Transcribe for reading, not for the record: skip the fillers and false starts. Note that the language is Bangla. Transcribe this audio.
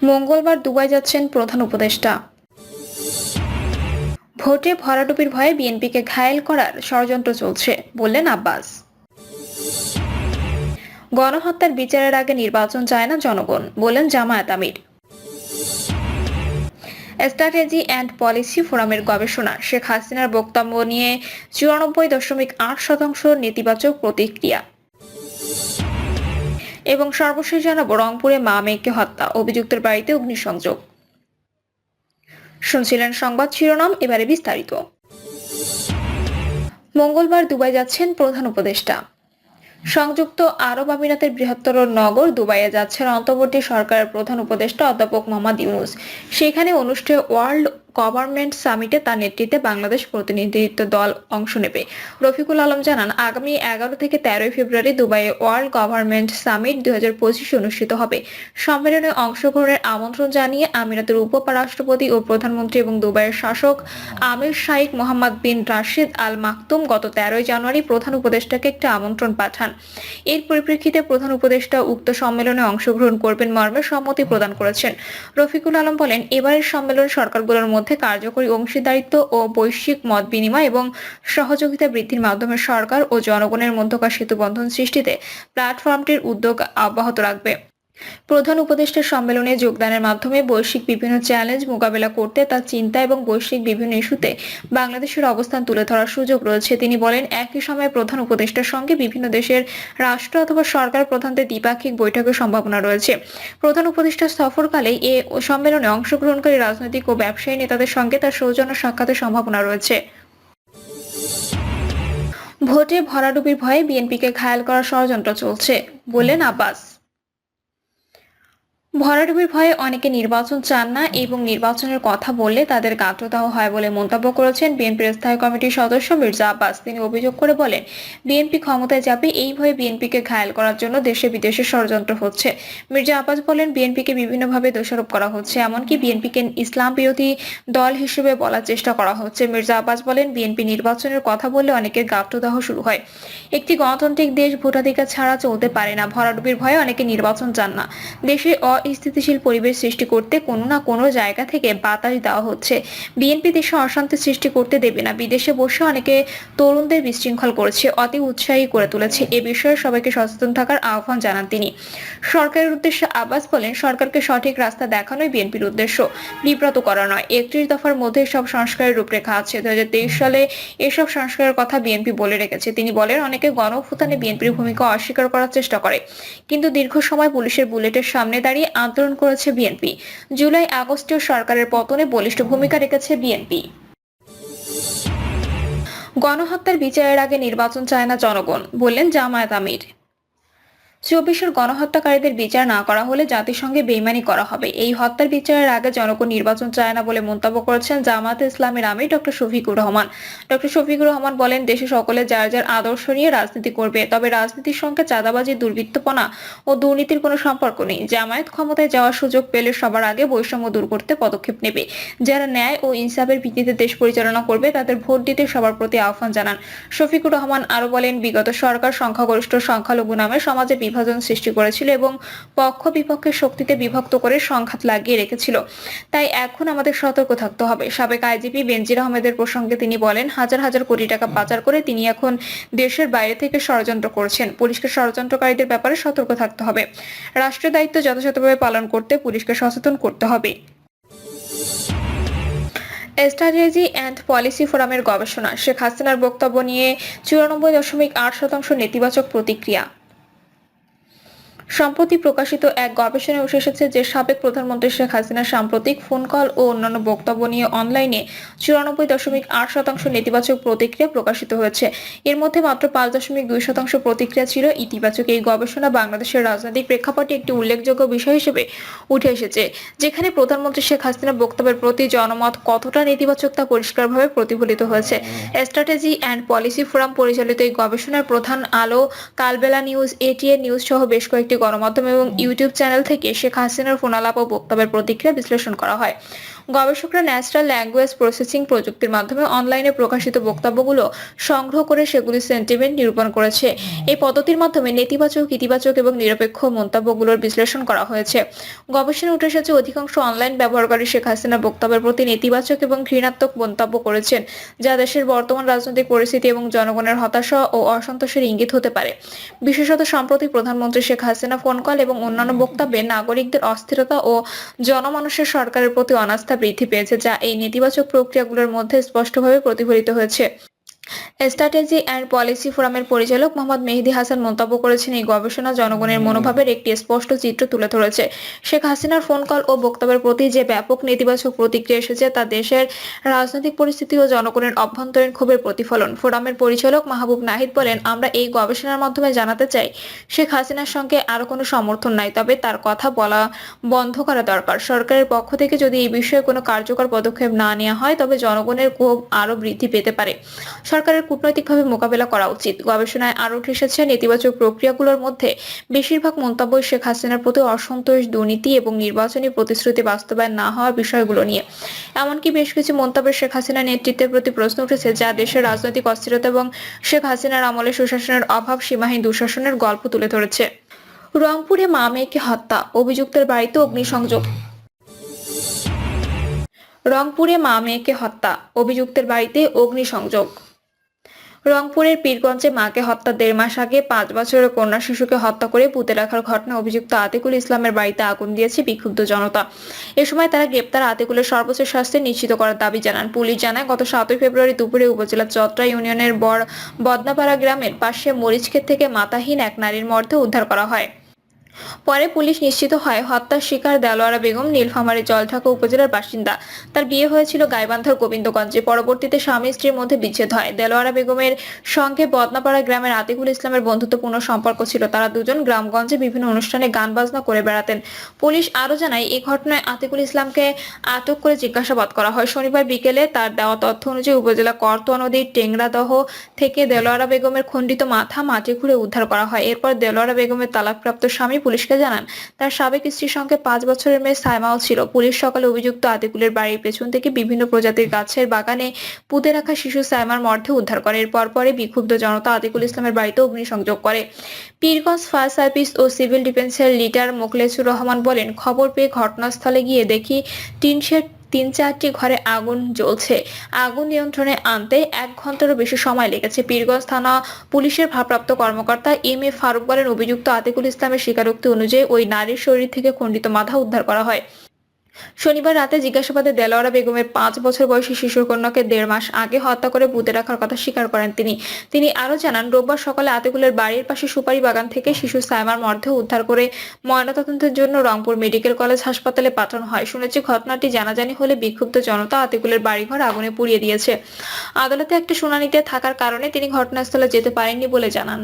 মঙ্গলবার দুবাই যাচ্ছেন প্রধান উপদেষ্টা। ভোটে ভরাডুবির ভয়ে বিএনপিকে ঘায়েল করার ষড়যন্ত্র চলছে বললেন আব্বাস। গণহত্যার বিচারের আগে নির্বাচন চায় না জনগণ বললেন জামায়াত আমির। স্ট্র্যাটেজি অ্যান্ড পলিসি ফোরামের গবেষণা, শেখ হাসিনার বক্তব্য নিয়ে 94.8% নেতিবাচক প্রতিক্রিয়া। এবং সর্বশেষ জানাবো, রংপুরে মা মেয়েকে হত্যা, অভিযুক্তের বাড়িতে অগ্নিসংযোগ। শুনছিলেন সংবাদ শিরোনাম, এবারে বিস্তারিত। মঙ্গলবার দুবাই যাচ্ছেন প্রধান উপদেষ্টা। সংযুক্ত আরব আমিরাতের বৃহত্তর নগর দুবাইয়ে যাচ্ছেন অন্তর্বর্তী সরকারের প্রধান উপদেষ্টা অধ্যাপক মোহাম্মদ ইউনূস। সেখানে অনুষ্ঠেয় ওয়ার্ল্ড গভর্নমেন্ট সামিটে তার নেতৃত্বে বাংলাদেশ প্রতিনিধিত্ব দল অংশ নেবে। রফিকুল আলম জানান, আগামী 11 থেকে 13 ফেব্রুয়ারি দুবাইয়ে ওয়ার্ল্ড গভর্নমেন্ট সামিট 2025 অনুষ্ঠিত হবে। সম্মেলনে অংশগ্রহণের আমন্ত্রণ জানিয়ে আমিরাতের উপরাষ্ট্রপতি ও প্রধানমন্ত্রী এবং দুবাইয়ের শাসক আমির শাইখ মোহাম্মদ বিন রাশিদ আল মাকতুম গত 13 জানুয়ারি প্রধান উপদেষ্টাকে একটি আমন্ত্রণ পাঠান। এর পরিপ্রেক্ষিতে প্রধান উপদেষ্টা উক্ত সম্মেলনে অংশগ্রহণ করবেন মর্মে সম্মতি প্রদান করেছেন। রফিকুল আলম বলেন, এবারের সম্মেলন সরকারগুলোর মধ্যে কার্যকরী অংশীদারিত্ব ও বৈশ্বিক মত বিনিময় এবং সহযোগিতা বৃদ্ধির মাধ্যমে সরকার ও জনগণের মধ্যকার সেতুবন্ধন সৃষ্টিতে প্ল্যাটফর্মটির উদ্যোগ অব্যাহত রাখবে। প্রধান উপদেষ্টার সম্মেলনে যোগদানের মাধ্যমে বৈশ্বিক বিভিন্ন চ্যালেঞ্জ মোকাবেলা করতে তার চিন্তা এবং বৈশ্বিক বিভিন্ন ইস্যুতে বাংলাদেশের অবস্থান তুলে ধরার সুযোগ রয়েছে। তিনি বলেন, একই সময়ে প্রধান উপদেষ্টার সঙ্গে বিভিন্ন দেশের রাষ্ট্র অথবা সরকার প্রধানদের দ্বিপাক্ষিক বৈঠকের সম্ভাবনা রয়েছে। প্রধান উপদেষ্টার সফরকালে এ সম্মেলনে অংশগ্রহণকারী রাজনৈতিক ও ব্যবসায়ী নেতাদের সঙ্গে তার সৌজন্য সাক্ষাতের সম্ভাবনা রয়েছে। ভোটে ভরাডুবির ভয়ে বিএনপিকে ঘায়েল করার ষড়যন্ত্র চলছে বললেন আব্বাস। ভরাডুবির ভয়ে অনেকে নির্বাচন চান না এবং নির্বাচনের কথা বললে তাদের গাত্রদাহ হয় বলে মন্তব্য করেছেন বিএনপির স্থায়ী কমিটির সদস্য মির্জা আব্বাস। তিনি অভিযোগ করে বলেন, বিএনপি ক্ষমতায় যাবে এই ভয়ে বিএনপিকে ঘায়েল করার জন্য দেশে বিদেশে ষড়যন্ত্র হচ্ছে। মির্জা আব্বাস বলেন, বিএনপিকে বিভিন্নভাবে দোষারোপ করা হচ্ছে, এমনকি বিএনপিকে ইসলাম বিরোধী দল হিসেবে বলার চেষ্টা করা হচ্ছে। মির্জা আব্বাস বলেন, বিএনপি নির্বাচনের কথা বললে অনেকের গাত্রদাহ শুরু হয়। একটি গণতান্ত্রিক দেশ ভোটাধিকার ছাড়া চলতে পারে না। ভরাডুবির ভয়ে অনেকে নির্বাচন চান না। দেশে অস্থিতিশীল পরিবেশ সৃষ্টি করতে কোনো না কোনো জায়গা থেকে বাতাস দেওয়া হচ্ছে। বিএনপি দেশে অশান্তি সৃষ্টি করতে দেবে না। বিদেশে বসে অনেকে তরুণদের বিশৃঙ্খল করেছে, অতি উৎসাহী করে তুলেছে। এ বিষয়ে সবাইকে সচেতন থাকার আহ্বান জানান তিনি। সরকারের উদ্দেশ্যে আব্বাস বলেন, সরকারকে সঠিক রাস্তা দেখানোই বিএনপির উদ্দেশ্য, বিব্রত করা নয়। 31 দফার মধ্যে সব সংস্কারের রূপরেখা আছে। 2023 সালে এসব সংস্কারের কথা বিএনপি বলে রেখেছে। তিনি বলেন, অনেকে গণঅভ্যুত্থানে বিএনপির ভূমিকা অস্বীকার করার চেষ্টা করে, কিন্তু দীর্ঘ সময় পুলিশের বুলেটের সামনে দাঁড়িয়ে আন্দোলন করেছে বিএনপি। জুলাই আগস্টেও সরকারের পতনে বলিষ্ঠ ভূমিকা রেখেছে বিএনপি। গণহত্যার বিচারের আগে নির্বাচন চায় না জনগণ বললেন জামায়াত আমির। 24-এর গণহত্যাকারীদের বিচার না করা হলে জাতিসংঘে বেইমানি করা হবে। এই হত্যার বিচারের আগে জনগণ নির্বাচন চায় না বলে মন্তব্য করেছেন জামায়াতে ইসলামীর আমির ডক্টর শফিকুর রহমান। ডক্টর শফিকুর রহমান বলেন, দেশে সকলে যার যার আদর্শ নিয়ে রাজনীতি করবে, তবে রাজনীতির সঙ্গে চাঁদাবাজি, দুর্বৃত্তপনা ও দুর্নীতির কোনো সম্পর্ক নেই। জামায়াত ক্ষমতায় যাওয়ার সুযোগ পেলে সবার আগে বৈষম্য দূর করতে পদক্ষেপ নেবে। যারা ন্যায় ও ইনসাফের ভিত্তিতে দেশ পরিচালনা করবে তাদের ভোট দিতে সবার প্রতি আহ্বান জানান। শফিকুর রহমান আরো বলেন, বিগত সরকার সংখ্যাগরিষ্ঠ সংখ্যালঘু নামে সমাজে বিভাজন সৃষ্টি করেছিল এবং পক্ষ বিপক্ষের শক্তিতে বিভক্ত করে সংঘাত লাগিয়ে রেখেছিল। তাই এখন আমাদের সতর্ক থাকতে হবে। সাবেক আইজিপি বেনজির আহমেদের প্রসঙ্গে তিনি বলেন, হাজার হাজার কোটি টাকা পাচার করে তিনি এখন দেশের বাইরে থেকে ষড়যন্ত্র করছেন। পুলিশকে ষড়যন্ত্রকারীদের ব্যাপারে সতর্ক থাকতে হবে। রাষ্ট্রের দায়িত্ব যথাযথভাবে পালন করতে পুলিশকে সচেতন করতে হবে। স্ট্র্যাটেজি অ্যান্ড পলিসি ফোরামের গবেষণা, শেখ হাসিনার বক্তব্য নিয়ে 94.8% নেতিবাচক প্রতিক্রিয়া। সম্প্রতি প্রকাশিত এক গবেষণায় উঠে এসেছে যে সাবেক প্রধানমন্ত্রী শেখ হাসিনার সাম্প্রতিক ফোন কল ও অন্যান্য বক্তব্য নিয়ে অনলাইনে 94.8% নেতিবাচক প্রতিক্রিয়া প্রকাশিত হয়েছে। এর মধ্যে মাত্র 5.2% প্রতিক্রিয়া ছিল ইতিবাচক। এই গবেষণা বাংলাদেশের রাজনৈতিক প্রেক্ষাপটে একটি উল্লেখযোগ্য বিষয় হিসেবে উঠে এসেছে, যেখানে প্রধানমন্ত্রী শেখ হাসিনার বক্তব্যের প্রতি জনমত কতটা নেতিবাচক তা পরিষ্কারভাবে প্রতিফলিত হয়েছে। স্ট্র্যাটেজি অ্যান্ড পলিসি ফোরাম পরিচালিত এই গবেষণার প্রধান আলো, কালবেলা নিউজ, এটিএন নিউজ সহ বেশ কয়েকটি গণমাধ্যম এবং ইউটিউব চ্যানেল থেকে শেখ হাসিনার ফোনালাপ ও বক্তব্যের প্রতিক্রিয়া বিশ্লেষণ করা হয়। গবেষকরা ন্যাচারাল ল্যাঙ্গুয়েজ প্রসেসিং প্রযুক্তির মাধ্যমে অনলাইনে প্রকাশিত বক্তব্যগুলো সংগ্রহ করে সেগুলি সেন্টিমেন্ট নিরূপণ করেছে। এই পদ্ধতির মাধ্যমে নেতিবাচক, ইতিবাচক এবং নিরপেক্ষ মন্তব্যগুলোর বিশ্লেষণ করা হয়েছে। গবেষণায় উঠে এসেছে অধিকাংশ অনলাইন ব্যবহারকারী শেখ হাসিনার বক্তব্যের প্রতি নেতিবাচক এবং ঘৃণাত্মক মন্তব্য করেছেন, যা দেশের বর্তমান রাজনৈতিক পরিস্থিতি এবং জনগণের হতাশা ও অসন্তোষের ইঙ্গিত হতে পারে। বিশেষত সম্প্রতি প্রধানমন্ত্রী শেখ হাসিনা ফোন কল এবং অন্যান্য বক্তব্যে নাগরিকদের অস্থিরতা ও জনমানুষের সরকারের প্রতি অনাস্থা বৃদ্ধি পেয়েছে, যা এই নেতিবাচক প্রক্রিয়াগুলোর মধ্যে স্পষ্টভাবে প্রতিফলিত হয়েছে। স্ট্র্যাটেজি অ্যান্ড পলিসি ফোরামের পরিচালক মোহাম্মদ মেহেদী হাসান মন্তব্য করেছেন, এই গবেষণা জনগণের মনোভাবের একটি স্পষ্ট চিত্র তুলে ধরেছে। শেখ হাসিনার ফোন কল ও বক্তব্যের প্রতি যে ব্যাপক নেতিবাচক প্রতিক্রিয়া এসেছে তা দেশের রাজনৈতিক পরিস্থিতি ও জনগণের অভ্যন্তরীণ ক্ষোভের প্রতিফলন। ফোরামের পরিচালক মাহবুব নাহিদ বলেন, আমরা এই গবেষণার মাধ্যমে জানাতে চাই শেখ হাসিনার সঙ্গে আরো কোনো সমর্থন নাই, তবে তার কথা বলা বন্ধ করা দরকার। সরকারের পক্ষ থেকে যদি এই বিষয়ে কোনো কার্যকর পদক্ষেপ না নেওয়া হয় তবে জনগণের ক্ষোভ আরো বৃদ্ধি পেতে পারে। সরকারের কূটনৈতিকভাবে মোকাবেলা করা উচিত। গবেষণায় আরও উঠে এসেছে নেতিবাচক প্রক্রিয়াগুলোর মধ্যে বেশিরভাগ মন্তব্যই শেখ হাসিনার প্রতি অসন্তোষ, দুর্নীতি এবং নির্বাচনী প্রতিশ্রুতি বাস্তবায়ন না হওয়ার বিষয়গুলো নিয়ে। এমনকি বেশ কিছু মন্তব্যে শেখ হাসিনার নেতৃত্বের প্রতি প্রশ্ন উঠেছে, যা দেশের রাজনৈতিক অস্থিরতা এবং শেখ হাসিনার আমলে সুশাসনের অভাব, সীমাহীন দুঃশাসনের গল্প তুলে ধরেছে। রংপুরে মা মেয়েকে হত্যা, অভিযুক্তের বাড়িতে অগ্নিসংযোগ। রংপুরে মা মেয়েকে হত্যা, অভিযুক্তের বাড়িতে অগ্নিসংযোগ। রংপুরের পীরগঞ্জে মাকে হত্যার 1.5 মাস আগে 5 বছরের কন্যা শিশুকে হত্যা করে পুঁতে রাখার ঘটনায় অভিযুক্ত আতিকুল ইসলামের বাড়িতে আগুন দিয়েছে বিক্ষুব্ধ জনতা। এ সময় তারা গ্রেপ্তার আতিকুলের সর্বোচ্চ শাস্তি নিশ্চিত করার দাবি জানান। পুলিশ জানায়, গত 7 ফেব্রুয়ারি দুপুরে উপজেলার চট্রা ইউনিয়নের বদনাপাড়া গ্রামের পাশে মরিচক্ষেত থেকে মাথাহীন এক নারীর মর্ধ উদ্ধার করা হয়। পরে পুলিশ নিশ্চিত হয় হত্যার শিকার দেলোয়ারা বেগম নীলফামারী জলঢাকা উপজেলার বাসিন্দা। তার বিয়ে হয়েছিল গাইবান্ধার গোবিন্দগঞ্জে। পরবর্তীতে স্বামী স্ত্রীর মধ্যে বিচ্ছেদ হয়। দেলোয়ারা বেগমের সঙ্গে বদনাপাড়া গ্রামের আতিকুল ইসলামের বন্ধুত্বপূর্ণ সম্পর্ক ছিল। তারা দুজন গ্রামগঞ্জে বিভিন্ন অনুষ্ঠানে গান বাজনা করে বেড়াতেন। পুলিশ আরো জানায়, এই ঘটনায় আতিকুল ইসলামকে আটক করে জিজ্ঞাসাবাদ করা হয়। শনিবার বিকেলে তার দেওয়া তথ্য অনুযায়ী উপজেলা করতোয়া নদীর টেংরাদহ থেকে দেলোয়ারা বেগমের খণ্ডিত মাথা মাটি খুঁড়ে উদ্ধার করা হয়। এরপর দেলোয়ারা বেগমের তালাকপ্রাপ্ত স্বামী পুলিশকে জানান, তার সাবেক স্ত্রীর সঙ্গে 5 বছরের মেয়ে সাইমাও ছিল। পুলিশ সকালে অভিযুক্ত আতিকুলের বাড়ির পেছন থেকে বিভিন্ন প্রজাতির গাছের বাগানে পুঁতে রাখা শিশু সাইমার মর্ধে উদ্ধার করে। এরপর পরে বিক্ষুব্ধ জনতা আতিকুল ইসলামের বাড়িতে অগ্নিসংযোগ করে। পীরগঞ্জ ফায়ার সার্ভিস ও সিভিল ডিফেন্সের লিডার মোখলেছুর রহমান বলেন, খবর পেয়ে ঘটনাস্থলে গিয়ে দেখি টিনশেড 3-4টি ঘরে আগুন জ্বলছে। আগুন নিয়ন্ত্রণে আনতে 1 ঘন্টারও বেশি সময় লেগেছে। পীরগঞ্জ থানা পুলিশের ভারপ্রাপ্ত কর্মকর্তা এম এ ফারুক বলেন, অভিযুক্ত আতিকুল ইসলামের স্বীকারোক্তি অনুযায়ী ওই নারীর শরীর থেকে খণ্ডিত মাথা উদ্ধার করা হয়। শনিবার রাতে জিজ্ঞাসাবাদে দেলোয়ারা বেগমের 5 বছর বয়সী শিশুর কন্যাকে 1.5 মাস আগে হত্যা করে পুঁতে রাখার কথা স্বীকার করেন তিনি আরো জানান, রোববার সকালে আতিকুলের বাড়ির পাশে সুপারি বাগান থেকে শিশু সাইমার মর্ধে উদ্ধার করে ময়নাতদন্তের জন্য রংপুর মেডিকেল কলেজ হাসপাতালে পাঠানো হয়। শুনেছি ঘটনাটি জানাজানি হলে বিক্ষুব্ধ জনতা আতিকুলের বাড়িঘর আগুনে পুড়িয়ে দিয়েছে। আদালতে একটা শুনানিতে থাকার কারণে তিনি ঘটনাস্থলে যেতে পারেননি বলে জানান।